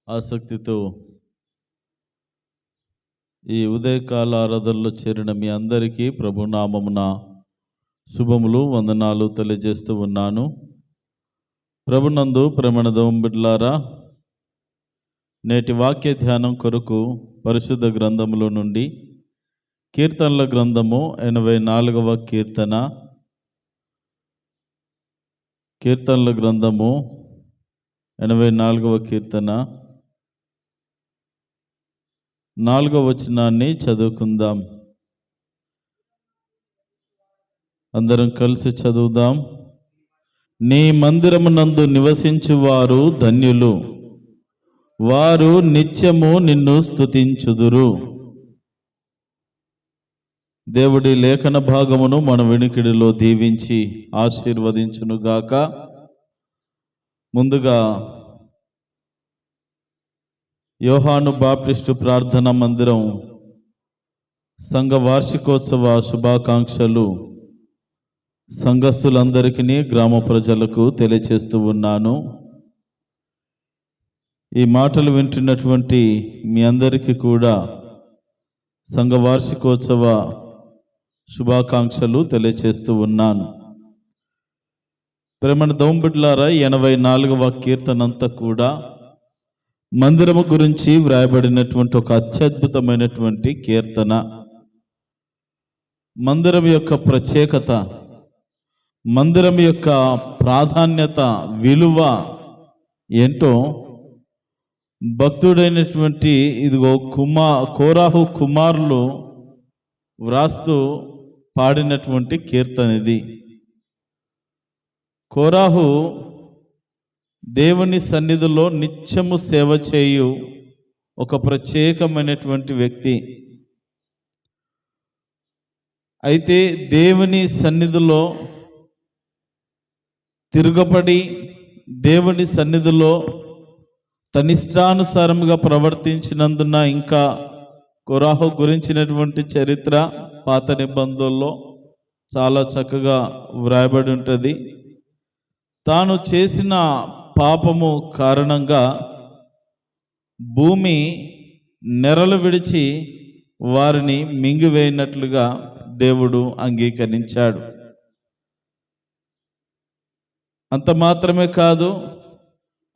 ఆసక్తితో ఈ ఉదయకాల ఆరాధనలో చేరిన మీ అందరికీ ప్రభునామమున శుభములు వందనాలు తెలియజేస్తూ ఉన్నాను. ప్రభునందు ప్రేమనదం బిడ్డలారా, నేటి వాక్య ధ్యానం కొరకు పరిశుద్ధ గ్రంథములో నుండి కీర్తనల గ్రంథము 84వ కీర్తన, కీర్తనల గ్రంథము 84వ కీర్తన 4వ వచనాన్ని చదువుకుందాం. అందరం కలిసి చదువుదాం. నీ మందిరమునందు నివసించువారు ధన్యులు, వారు నిత్యము నిన్ను స్తుతించుదురు. దేవుడి లేఖన భాగమును మన వినికిడిలో దీవించి ఆశీర్వదించునుగాక. ముందుగా యోహాను బాప్టిస్టు ప్రార్థనా మందిరం సంఘ వార్షికోత్సవ శుభాకాంక్షలు సంఘస్థులందరికీ, గ్రామ ప్రజలకు తెలియచేస్తూ ఉన్నాను. ఈ మాటలు వింటున్నటువంటి మీ అందరికీ కూడా సంఘ వార్షికోత్సవ శుభాకాంక్షలు తెలియచేస్తూ ఉన్నాను. ప్రేమన దౌంబిడ్లారా, 84వ కీర్తనంతా కూడా మందిరము గురించి వ్రాయబడినటువంటి ఒక అత్యద్భుతమైనటువంటి కీర్తన. మందిరం యొక్క ప్రత్యేకత, మందిరం యొక్క ప్రాధాన్యత, విలువ ఏంటో భక్తుడైనటువంటి ఇదిగో కోరాహు కుమారులు వ్రాస్తూ పాడినటువంటి కీర్తన ఇది. కోరాహు దేవుని సన్నిధిలో నిత్యము సేవ చేయు ఒక ప్రత్యేకమైనటువంటి వ్యక్తి. అయితే దేవుని సన్నిధిలో తిరగబడి దేవుని సన్నిధిలో తనిష్టానుసారముగా ప్రవర్తించినందున ఇంకా కోరాహు గురించినటువంటి చరిత్ర పాత నిబంధనల్లో చాలా చక్కగా వ్రాయబడి ఉంటుంది. తాను చేసిన పాపము కారణంగా భూమి నెరలు విడిచి వారిని మింగివేయినట్లుగా దేవుడు అంగీకరించాడు. అంత మాత్రమే కాదు,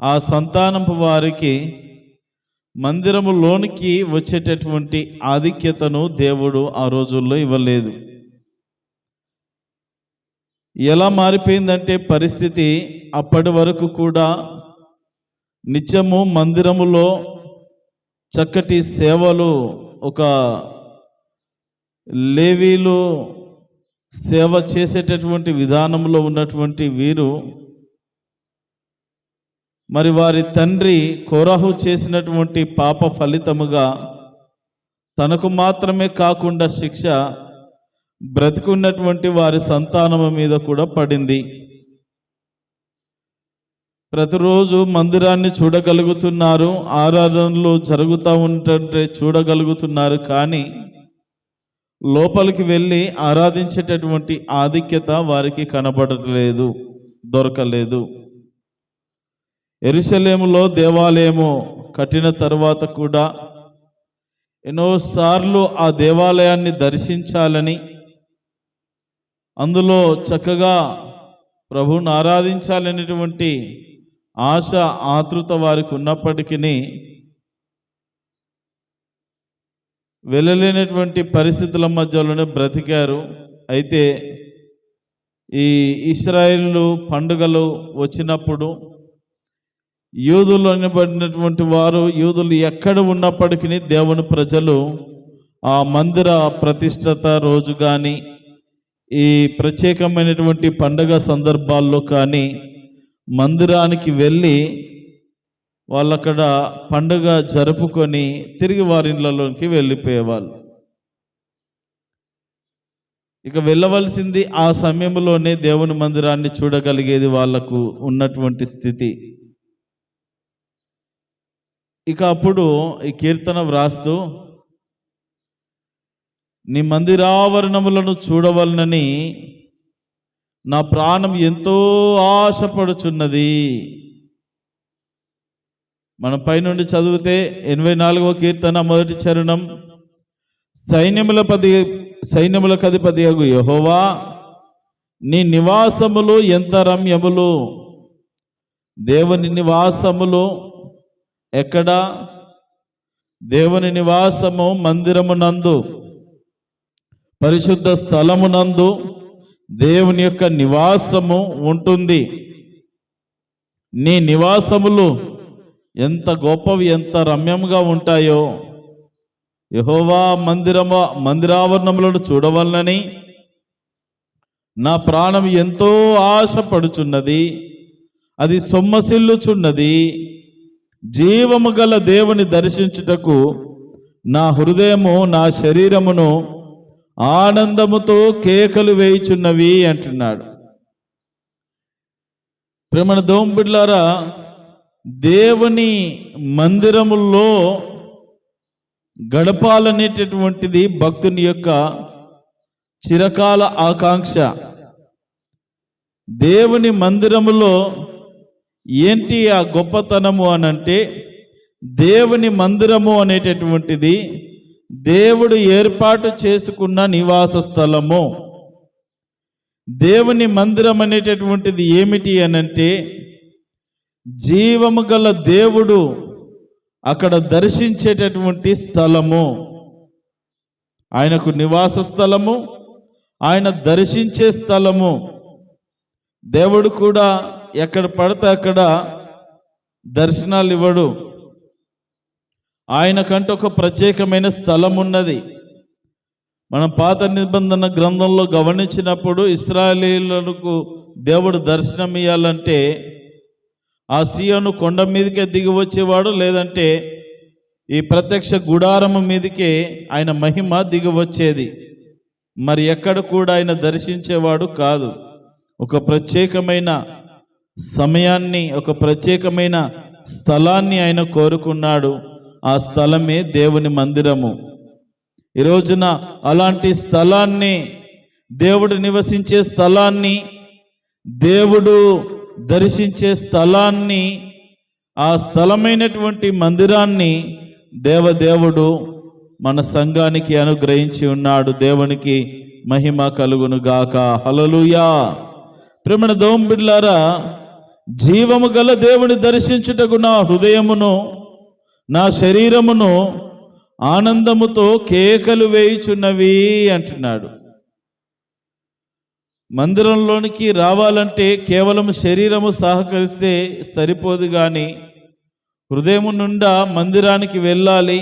ఆ సంతానపు వారికి మందిరములోనికి వచ్చేటటువంటి ఆధిక్యతను దేవుడు ఆ రోజుల్లో ఇవ్వలేదు. ఎలా మారిపోయిందంటే పరిస్థితి, అప్పటి వరకు కూడా నిత్యము మందిరములో చక్కటి సేవలు, ఒక లేవీలు సేవ చేసేటటువంటి విధానంలో ఉన్నటువంటి వీరు మరి వారి తండ్రి కోరాహు చేసినటువంటి పాప ఫలితముగా తనకు మాత్రమే కాకుండా శిక్ష బ్రతికున్నటువంటి వారి సంతానము మీద కూడా పడింది. ప్రతిరోజు మందిరాన్ని చూడగలుగుతున్నారు, ఆరాధనలు జరుగుతూ ఉంటుంటే చూడగలుగుతున్నారు, కానీ లోపలికి వెళ్ళి ఆరాధించేటటువంటి ఆధిక్యత వారికి కనబడలేదు, దొరకలేదు. యెరూషలేములో దేవాలయము కట్టిన తర్వాత కూడా ఎన్నోసార్లు ఆ దేవాలయాన్ని దర్శించాలని, అందులో చక్కగా ప్రభువును ఆరాధించాలనేటువంటి ఆశ, ఆతృత వారికి ఉన్నప్పటికీ వెళ్ళలేనటువంటి పరిస్థితుల మధ్యలోనే బ్రతికారు. అయితే ఈ ఇశ్రాయేలు పండుగలు వచ్చినప్పుడు యూదులు అనబడినటువంటి వారు, యూదులు ఎక్కడ ఉన్నప్పటికీ దేవుని ప్రజలు ఆ మందిర ప్రతిష్టత రోజు కానీ, ఈ ప్రత్యేకమైనటువంటి పండుగ సందర్భాల్లో కానీ మందిరానికి వెళ్ళి వాళ్ళక్కడ పండుగ జరుపుకొని తిరిగి వారి ఇళ్ళలోకి వెళ్ళిపోయేవాళ్ళు. ఇక వెళ్ళవలసింది ఆ సమయంలోనే దేవుని మందిరాన్ని చూడగలిగేది వాళ్లకు ఉన్నటువంటి స్థితి. ఇక అప్పుడు ఈ కీర్తన వ్రాస్తూ, నీ మందిరావరణములను చూడవలనని నా ప్రాణం ఎంతో ఆశపడుచున్నది. మనం పైనుండి చదివితే 84వ కీర్తన మొదటి చరణం, సైన్యములకు అధిపతియగు యెహోవా, నీ నివాసములు ఎంత రమ్యములు. దేవుని నివాసములు ఎక్కడ? దేవుని నివాసము మందిరమునందు, పరిశుద్ధ స్థలమునందు దేవుని యొక్క నివాసము ఉంటుంది. నీ నివాసములు ఎంత గొప్పవి, ఎంత రమ్యంగా ఉంటాయో. యెహోవా మందిరావరణములను చూడవలనని నా ప్రాణం ఎంతో ఆశపడుచున్నది, అది సొమ్మసిల్లుచున్నది. జీవము గల దేవుని దర్శించుటకు నా హృదయము నా శరీరమును ఆనందముతో కేకలు వేయుచున్నవి అంటున్నాడు. ప్రేమన దేవుని బిడ్డలారా, దేవుని మందిరములో గడపాలనేటటువంటిది భక్తుని యొక్క చిరకాల ఆకాంక్ష. దేవుని మందిరములో ఏంటి ఆ గొప్పతనము అనంటే, దేవుని మందిరము అనేటటువంటిది దేవుడు ఏర్పాటు చేసుకున్న నివాస స్థలము. దేవుని మందిరం అనేటటువంటిది ఏమిటి అనంటే, జీవము గల దేవుడు అక్కడ దర్శించేటటువంటి స్థలము. ఆయనకు నివాస స్థలము, ఆయన దర్శించే స్థలము. దేవుడు కూడా ఎక్కడ పడితే అక్కడ దర్శనాలు ఇవ్వడు. ఆయనకంటూ ఒక ప్రత్యేకమైన స్థలం ఉన్నది. మనం పాత నిబంధన గ్రంథంలో గమనించినప్పుడు ఇశ్రాయేలీయులకు దేవుడు దర్శనం ఇవ్వాలంటే ఆ సీయోను కొండ మీదకే దిగి వచ్చేవాడు, లేదంటే ఈ ప్రత్యక్ష గుడారము మీదకే ఆయన మహిమ దిగి వచ్చేది. మరి ఎక్కడ కూడా ఆయన దర్శించేవాడు కాదు. ఒక ప్రత్యేకమైన సమయాన్ని, ఒక ప్రత్యేకమైన స్థలాన్ని ఆయన కోరుకున్నాడు. ఆ స్థలమే దేవుని మందిరము. ఈ రోజున అలాంటి స్థలాన్ని, దేవుడు నివసించే స్థలాన్ని, దేవుడు దర్శించే స్థలాన్ని, ఆ స్థలమైనటువంటి మందిరాన్ని దేవదేవుడు మన సంఘానికి అనుగ్రహించి ఉన్నాడు. దేవునికి మహిమ కలుగును గాక. హల్లెలూయా. ప్రేమన దేవుని బిడ్డలారా, జీవము గల దేవుని దర్శించుటకు నా హృదయమును నా శరీరమును ఆనందముతో కేకలు వేయుచున్నవి అంటున్నాడు. మందిరంలోనికి రావాలంటే కేవలం శరీరము సహకరిస్తే సరిపోదు, కానీ హృదయము నుండా మందిరానికి వెళ్ళాలి.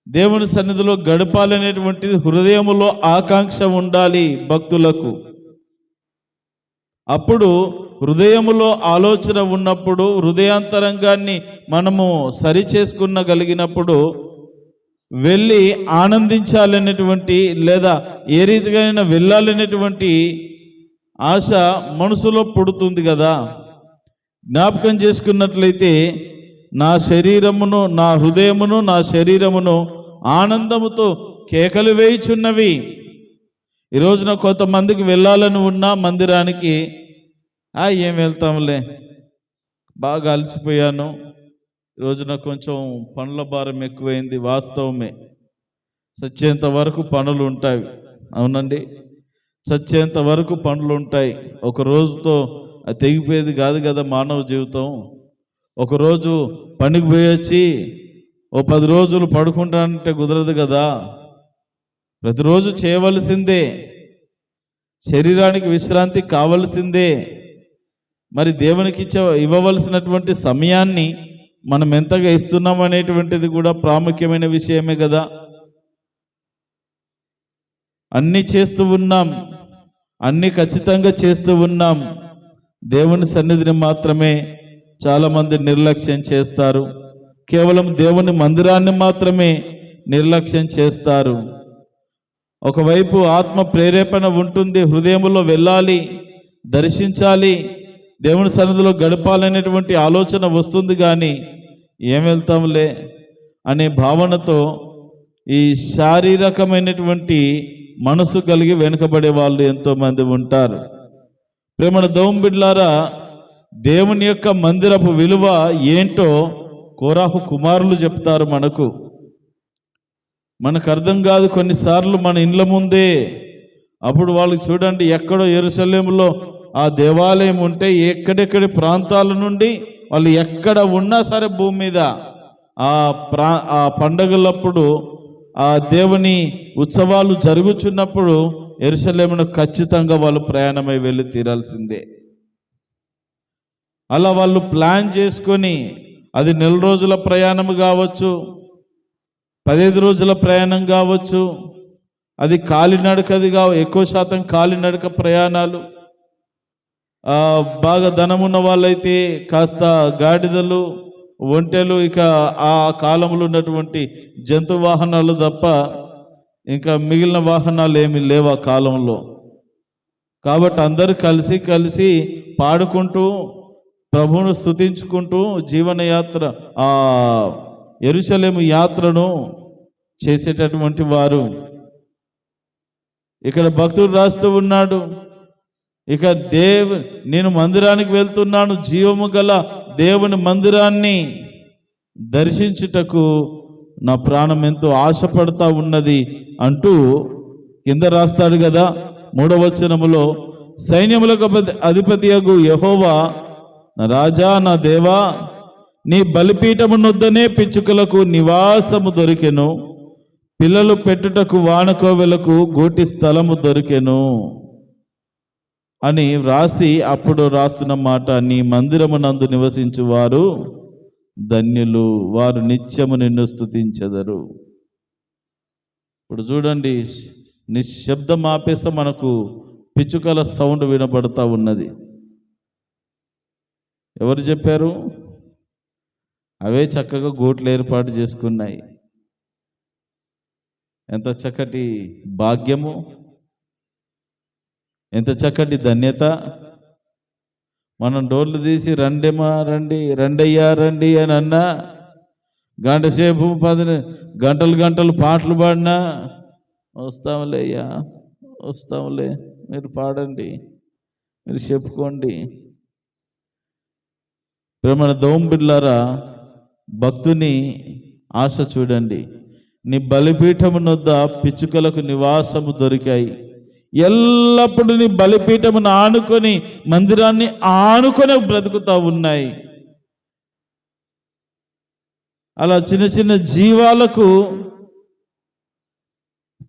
దేవుని సన్నిధిలో గడపాలనేటువంటిది హృదయములో ఆకాంక్ష ఉండాలి భక్తులకు. అప్పుడు హృదయములో ఆలోచన ఉన్నప్పుడు, హృదయాంతరంగాన్ని మనము సరి చేసుకునగలిగినప్పుడు వెళ్ళి ఆనందించాలనేటువంటి, లేదా ఏ రీతిగా వెళ్ళాలనేటువంటి ఆశ మనసులో పుడుతుంది కదా. జ్ఞాపకం చేసుకున్నట్లయితే, నా శరీరమును, నా హృదయమును, నా శరీరమును ఆనందముతో కేకలు వేయుచున్నవి. ఈ రోజున కొంతమందికి వెళ్ళాలని ఉన్నా మందిరానికి, ఏం వెళ్తాంలే, బాగా అలసిపోయాను, ఈ రోజున కొంచెం పనుల భారం ఎక్కువైంది. వాస్తవమే, చచ్చేంత వరకు పనులు ఉంటాయి. అవునండి, చచ్చేంత వరకు పనులు ఉంటాయి. ఒక రోజుతో తెగిపోయేది కాదు కదా మానవ జీవితం. ఒకరోజు పనికి పోయొచ్చి 10 రోజులు పడుకుంటానంటే కుదరదు కదా. ప్రతిరోజు చేయవలసిందే, శరీరానికి విశ్రాంతి కావలసిందే. మరి దేవునికి ఇవ్వవలసినటువంటి సమయాన్ని మనం ఎంతగా ఇస్తున్నాం అనేటువంటిది కూడా ప్రాముఖ్యమైన విషయమే కదా. అన్నీ చేస్తూ ఉన్నాం, అన్నీ ఖచ్చితంగా చేస్తూ ఉన్నాం. దేవుని సన్నిధిని మాత్రమే చాలామంది నిర్లక్ష్యం చేస్తారు. కేవలం దేవుని మందిరాన్ని మాత్రమే నిర్లక్ష్యం చేస్తారు. ఒకవైపు ఆత్మ ప్రేరేపణ ఉంటుంది, హృదయంలో వెళ్ళాలి, దర్శించాలి, దేవుని సన్నిధిలో గడపాలనేటువంటి ఆలోచన వస్తుంది, కానీ ఏం వెళ్తాంలే అనే భావనతో ఈ శారీరకమైనటువంటి మనసు కలిగి వెనుకబడే వాళ్ళు ఎంతోమంది ఉంటారు. ప్రేమన దేవుని బిడ్డలారా, దేవుని యొక్క మందిరపు విలువ ఏంటో కోరాహు కుమారులు చెప్తారు. మనకు అర్థం కాదు కొన్నిసార్లు మన ఇండ్ల ముందే. అప్పుడు వాళ్ళు చూడండి, ఎక్కడో యెరూషలేములో ఆ దేవాలయం ఉంటే ఎక్కడెక్కడి ప్రాంతాల నుండి వాళ్ళు ఎక్కడ ఉన్నా సరే భూమి మీద ఆ పండగలప్పుడు, ఆ దేవుని ఉత్సవాలు జరుగుచున్నప్పుడు యెరూషలేమును ఖచ్చితంగా వాళ్ళు ప్రయాణమై వెళ్ళి తీరాల్సిందే. అలా వాళ్ళు ప్లాన్ చేసుకొని, అది 4 రోజుల ప్రయాణం కావచ్చు, 15 రోజుల ప్రయాణం కావచ్చు, అది కాలినడకది ఎక్కువ శాతం కాలినడక ప్రయాణాలు. బాగా ధనమున్న వాళ్ళైతే కాస్త గాడిదలు, ఒంటెలు, ఇక ఆ కాలంలో ఉన్నటువంటి జంతు వాహనాలు తప్ప ఇంకా మిగిలిన వాహనాలు ఏమీ లేవు ఆ కాలంలో. కాబట్టి అందరూ కలిసి పాడుకుంటూ ప్రభువును స్తుతించుకుంటూ జీవనయాత్ర, ఆ యెరూషలేము యాత్రను చేసేటటువంటి వారు. ఇక్కడ భక్తుడు రాస్తూ ఉన్నాడు, ఇక నేను మందిరానికి వెళ్తున్నాను, జీవము గల దేవుని మందిరాన్ని దర్శించుటకు నా ప్రాణం ఎంతో ఆశపడతా ఉన్నది అంటూ కింద రాస్తాడు కదా 3వ వచనములో, సైన్యములకు అధిపతియగు యెహోవా, నా రాజా, నా దేవా, నీ బలిపీఠమునొద్దనే పిచ్చుకలకు నివాసము దొరికెను, పిల్లలు పెట్టుటకు వానకోవెలకు గూటి స్థలము దొరికెను అని వ్రాసి అప్పుడు రాస్తున్న మాట, నీ మందిరమునందు నివసించు వారు ధన్యులు, వారు నిత్యము నిన్ను స్తుతించెదరు. ఇప్పుడు చూడండి, నిశ్శబ్దం ఆపేస్తే మనకు పిచ్చుకల సౌండ్ వినబడతా ఉన్నది. ఎవరు చెప్పారు? అవే చక్కగా గూట్లు ఏర్పాటు చేసుకున్నాయి. ఎంత చక్కటి భాగ్యము, ఎంత చక్కటి ధన్యత. మనం డోర్లు తీసి రండేమా రండి, రండయ్యా రండి అని అన్నా, గంట సేపు 10 గంటలు పాటలు పాడినా, వస్తాంలే అయ్యా, వస్తాంలే, మీరు పాడండి, మీరు చెప్పుకోండి. ప్రేమ దోంబిళ్ళారా, భక్తుని ఆశ చూడండి. నీ బలిపీఠమునొద్ద పిచ్చుకలకు నివాసము దొరికాయి. ఎల్లప్పుడూ నీ బలిపీఠమును ఆనుకొని, మందిరాన్ని ఆనుకొని బ్రతుకుతా ఉన్నాయి. అలా చిన్న చిన్న జీవాలకు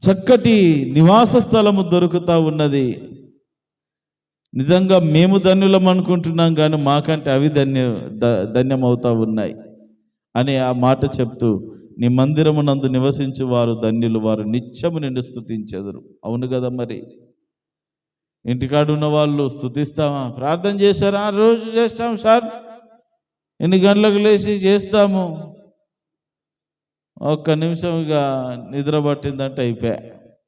చక్కటి నివాస స్థలము దొరుకుతా ఉన్నది. నిజంగా మేము ధన్యులం అనుకుంటున్నాం, కానీ మాకంటే అవి ధన్యమవుతా ఉన్నాయి అని ఆ మాట చెప్తూ, నీ మందిరమునందు నివసించు వారు ధన్యులు, వారు నిత్యము నిన్ను స్తుతించెదరు. అవును కదా. మరి ఇంటికాడ ఉన్న వాళ్ళు స్తుతిస్తామా? ప్రార్థన చేశారా? రోజు చేస్తాం సార్, ఎన్ని గంటలకు లేచి చేస్తాము. ఒక్క నిమిషం ఇక నిద్ర పట్టిందంటే అయిపోయా,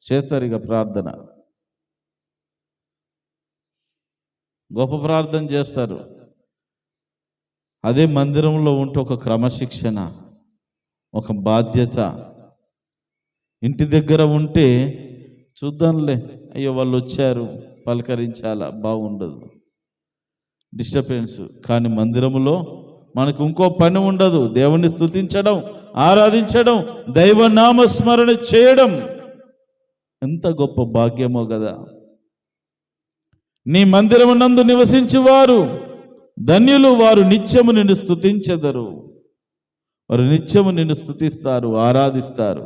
చేస్తారు ఇక ప్రార్థన. గొప్ప ప్రార్థన చేస్తారు. అదే మందిరంలో ఉంటే ఒక క్రమశిక్షణ, ఒక బాధ్యత. ఇంటి దగ్గర ఉంటే చూద్దాంలే, అయ్యో వాళ్ళు వచ్చారు పలకరించాలా, బాగుండదు, డిస్టర్బెన్స్. కానీ మందిరములో మనకు ఇంకో పని ఉండదు. దేవుణ్ణి స్తుతించడం, ఆరాధించడం, దైవనామస్మరణ చేయడం ఎంత గొప్ప భాగ్యమో కదా. నీ మందిరమునందు నివసించువారు ధన్యులు, వారు నిత్యము నిన్ను స్తుతించెదరు. వారు నిత్యము నిన్ను స్తుతిస్తారు, ఆరాధిస్తారు,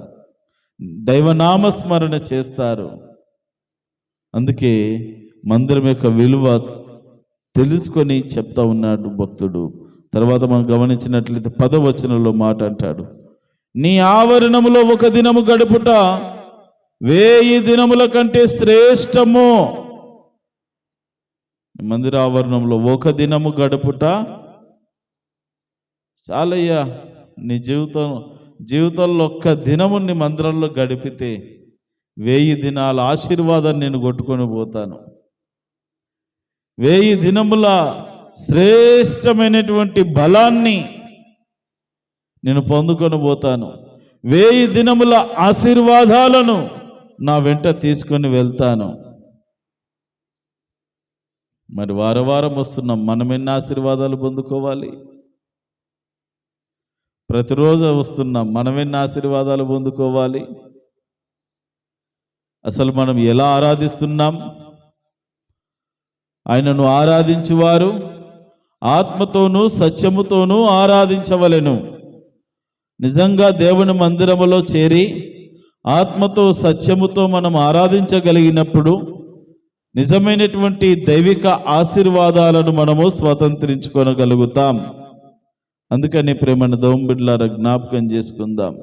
దైవనామస్మరణ చేస్తారు. అందుకే మందిరం యొక్క విలువ తెలుసుకొని చెప్తా ఉన్నాడు భక్తుడు. తర్వాత మనం గమనించినట్లయితే 10వ వచనంలో మాట అంటాడు, నీ ఆవరణములో ఒక దినము గడుపుట 1000 దినముల కంటే శ్రేష్టము. మందిర ఆవరణంలో ఒక దినము గడుపుట చాలయ్యా. నీ జీవితంలో ఒక్క దినము నీ మందిరంలో గడిపితే 1000 దినాల ఆశీర్వాదాన్ని నేను కొట్టుకొని పోతాను. 1000 దినముల శ్రేష్టమైనటువంటి బలాన్ని నేను పొందుకొని పోతాను. 1000 దినముల ఆశీర్వాదాలను నా వెంట తీసుకొని వెళ్తాను. మరి వారం వస్తున్నాం, మనం ఎన్ని ఆశీర్వాదాలు పొందుకోవాలి? ప్రతిరోజు వస్తున్నాం, మనం ఎన్ని ఆశీర్వాదాలు పొందుకోవాలి? అసలు మనం ఎలా ఆరాధిస్తున్నాం? ఆయనను ఆరాధించువారు ఆత్మతోనూ సత్యముతోనూ ఆరాధించవలెను. నిజంగా దేవుని మందిరములో చేరి ఆత్మతో సత్యముతో మనం ఆరాధించగలిగినప్పుడు నిజమైనటువంటి దైవిక ఆశీర్వాదాలను మనము స్వతంత్రించుకోగలుగుతాం. అందుకని ప్రేమను దేవుని బిడ్డలారా జ్ఞాపకం చేసుకుందాం.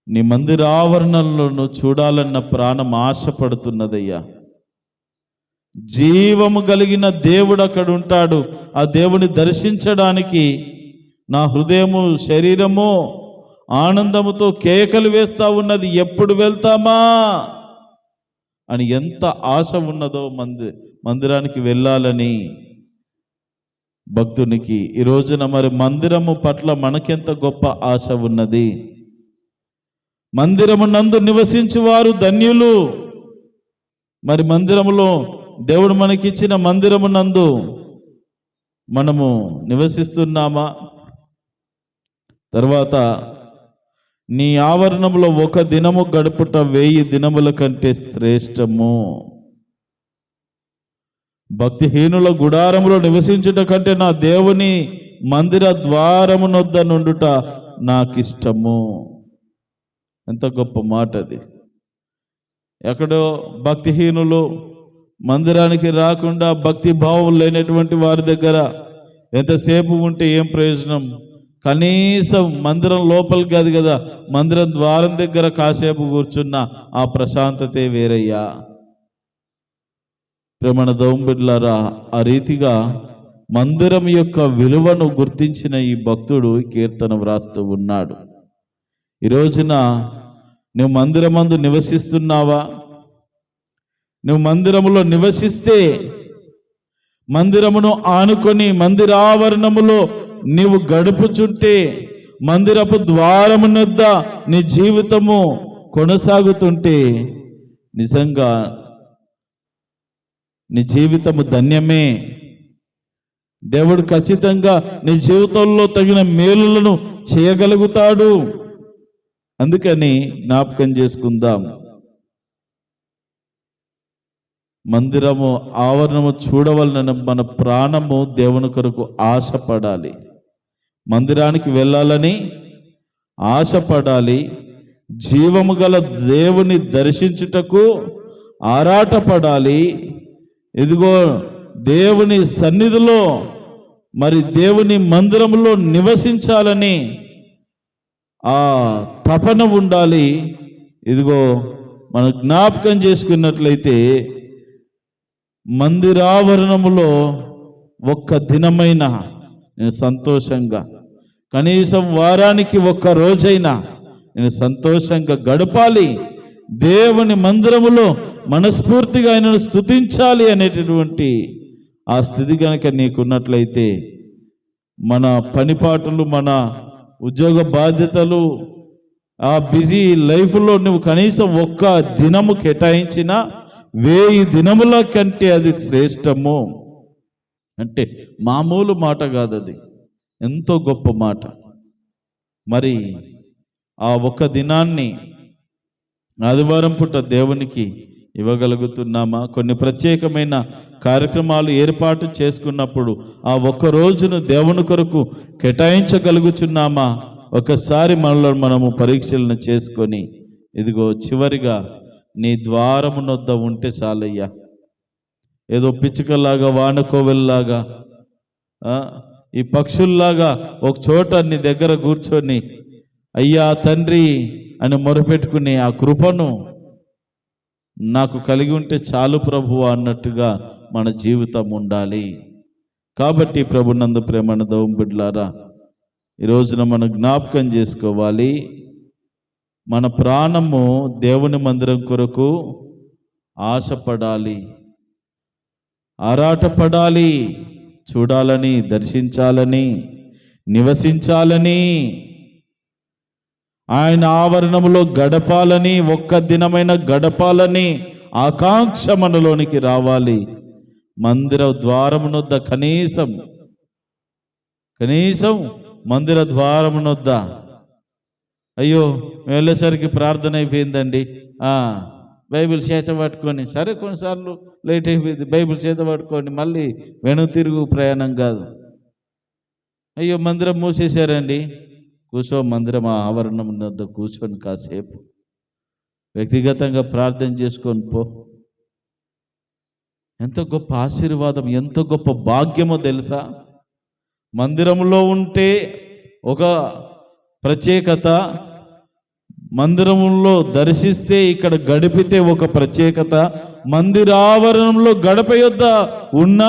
నీ మందిర ఆవరణలను చూడాలన్న ప్రాణం ఆశపడుతున్నదయ్యా. జీవము కలిగిన దేవుడు అక్కడ ఉంటాడు. ఆ దేవుని దర్శించడానికి నా హృదయము శరీరము ఆనందముతో కేకలు వేస్తా ఉన్నది. ఎప్పుడు వెళ్తామా అని ఎంత ఆశ ఉన్నదో మందిరానికి వెళ్ళాలని భక్తునికి. ఈ రోజున మరి మందిరము పట్ల మనకెంత గొప్ప ఆశ ఉన్నది. మందిరము నందు నివసించువారు ధన్యులు. మరి మందిరములో దేవుడు మనకిచ్చిన మందిరము నందు మనము నివసిస్తున్నామా? తర్వాత నీ ఆవరణంలో ఒక దినము గడుపుట 1000 దినముల కంటే శ్రేష్టము. భక్తిహీనుల గుడారములో నివసించుట కంటే నా దేవుని మందిర ద్వారమునొద్ద నుండుట నాకిష్టము. ఎంత గొప్ప మాట అది. ఎక్కడో భక్తిహీనులు మందిరానికి రాకుండా భక్తి భావం లేనటువంటి వారి దగ్గర ఎంతసేపు ఉంటే ఏం ప్రయోజనం? కనీసం మందిరం లోపలికి కాదు కదా, మందిరం ద్వారం దగ్గర కాసేపు కూర్చున్న ఆ ప్రశాంతతే వేరయ్యా. ప్రేమణ దేవుని బిడ్డలారా, ఆ రీతిగా మందిరం యొక్క విలువను గుర్తించిన ఈ భక్తుడు కీర్తన వ్రాస్తూ ఉన్నాడు. ఈ రోజున నువ్వు మందిరమందు నివసిస్తున్నావా? నువ్వు మందిరములో నివసిస్తే, మందిరమును ఆనుకొని మందిరావరణములో నీవు గడుపుచుంటే, మందిరపు ద్వారమునొద్ద నీ జీవితము కొనసాగుతుంటే నిజంగా నీ జీవితము ధన్యమే. దేవుడు ఖచ్చితంగా నీ జీవితంలో తగిన మేలులను చేయగలుగుతాడు. అందుకని జ్ఞాపకం చేసుకుందాం. మందిరము ఆవరణము చూడవలన మన ప్రాణము దేవుని కొరకు ఆశపడాలి. మందిరానికి వెళ్ళాలని ఆశపడాలి. జీవము గల దేవుని దర్శించుటకు ఆరాటపడాలి. ఇదిగో దేవుని సన్నిధిలో, మరి దేవుని మందిరములో నివసించాలని ఆ తపన ఉండాలి. ఇదిగో మనం జ్ఞాపకం చేసుకున్నట్లయితే మందిరావరణములో ఒక్క దినమైనా నేను సంతోషంగా, కనీసం వారానికి ఒక్క రోజైనా నేను సంతోషంగా గడపాలి. దేవుని మందిరములో మనస్ఫూర్తిగా ఆయనను స్తుతించాలి అనేటటువంటి ఆ స్థితి కనుక నీకున్నట్లయితే, మన పనిపాటులు, మన ఉద్యోగ బాధ్యతలు, ఆ బిజీ లైఫ్లో నువ్వు కనీసం ఒక్క దినము కేటాయించినా 1000 దినముల కంటే అది శ్రేష్టము. అంటే మామూలు మాట కాదు, అది ఎంతో గొప్ప మాట. మరి ఆ ఒక్క దినాన్ని ఆదివారం పూట దేవునికి ఇవ్వగలుగుతున్నామా? కొన్ని ప్రత్యేకమైన కార్యక్రమాలు ఏర్పాటు చేసుకున్నప్పుడు ఆ ఒక్క రోజును దేవుని కొరకు కేటాయించగలుగుతున్నామా? ఒకసారి మనలో మనము పరీక్షలను చేసుకొని, ఇదిగో చివరిగా నీ ద్వారమునొద్ద ఉంటే చాలయ్యా. ఏదో పిచ్చుకల్లాగా, వానకోవెల్లాగా, ఈ పక్షుల్లాగా ఒక చోట నీ దగ్గర కూర్చొని అయ్యా తండ్రి అని మొరపెట్టుకుని ఆ కృపను నాకు కలిగి ఉంటే చాలు ప్రభువా అన్నట్టుగా మన జీవితం ఉండాలి. కాబట్టి ప్రభునందు ప్రేమను దేవుని బిడ్డలారా, ఈ రోజున మనం జ్ఞాపకం చేసుకోవాలి. మన ప్రాణము దేవుని మందిరం కొరకు ఆశపడాలి, ఆరాటపడాలి, చూడాలని, దర్శించాలని, నివసించాలని, ఆయన ఆవరణములో గడపాలని, ఒక్క దినమైన గడపాలని ఆకాంక్ష మనలోనికి రావాలి. మందిర ద్వారమునొద్ద కనీసం మందిర ద్వారమునొద్ద అయ్యో వెళ్ళేసరికి ప్రార్థన అయిపోయిందండి, బైబిల్ చేత పట్టుకొని, సరే కొన్నిసార్లు లేట్ అయిపోయింది, బైబిల్ చేత పట్టుకొని మళ్ళీ వెనుతిరుగు ప్రయాణం కాదు. అయ్యో మందిరం మూసేశారండి, మందిరం ఆవరణం వద్ద కూర్చొని కాసేపు వ్యక్తిగతంగా ప్రార్థన చేసుకొని పో. ఎంత గొప్ప ఆశీర్వాదం, ఎంత గొప్ప భాగ్యమో తెలుసా? మందిరంలో ఉంటే ఒక ప్రత్యేకత, మందిరంలో దర్శిస్తే ఇక్కడ గడిపితే ఒక ప్రత్యేకత, మందిరావరణంలో గడప యొద్ద ఉన్న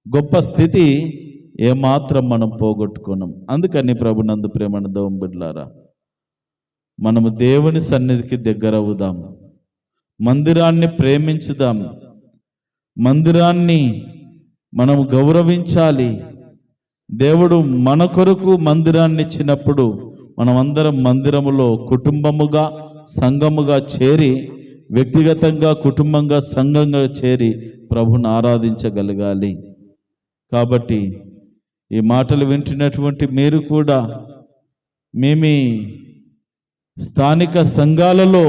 గొప్ప స్థితి ఏమాత్రం మనం పోగొట్టుకున్నాం. అందుకని ప్రభునందు ప్రేమను దేవుని బిడ్డలారా, మనము దేవుని సన్నిధికి దగ్గర అవుదాం, మందిరాన్ని ప్రేమించుదాం, మందిరాన్ని మనము గౌరవించాలి. దేవుడు మన కొరకు మందిరాన్ని ఇచ్చినప్పుడు మనమందరం మందిరములో కుటుంబముగా సంఘముగా చేరి, వ్యక్తిగతంగా కుటుంబంగా సంఘంగా చేరి ప్రభుని ఆరాధించగలగాలి. కాబట్టి ఈ మాటలు వింటున్నటువంటి మీరు కూడా మీ స్థానిక సంఘాలలో,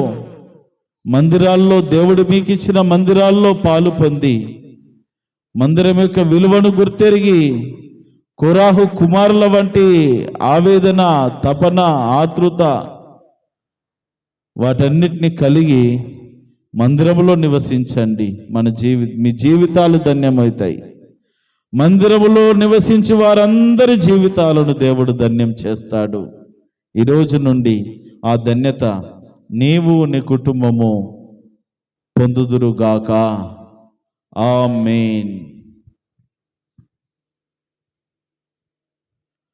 మందిరాల్లో, దేవుడు మీకు ఇచ్చిన మందిరాల్లో పాలు పొంది మందిరం యొక్క విలువను గుర్తెరిగి కోరాహు కుమారుల వంటి ఆవేదన, తపన, ఆతృత వాటన్నిటిని కలిగి మందిరములో నివసించండి. మీ జీవితాలు ధన్యమవుతాయి. మందిరములో నివసించి వారందరి జీవితాలను దేవుడు ధన్యం చేస్తాడు. ఈరోజు నుండి ఆ ధన్యత నీవు నీ కుటుంబము పొందుదురుగాక. ఆమేన్.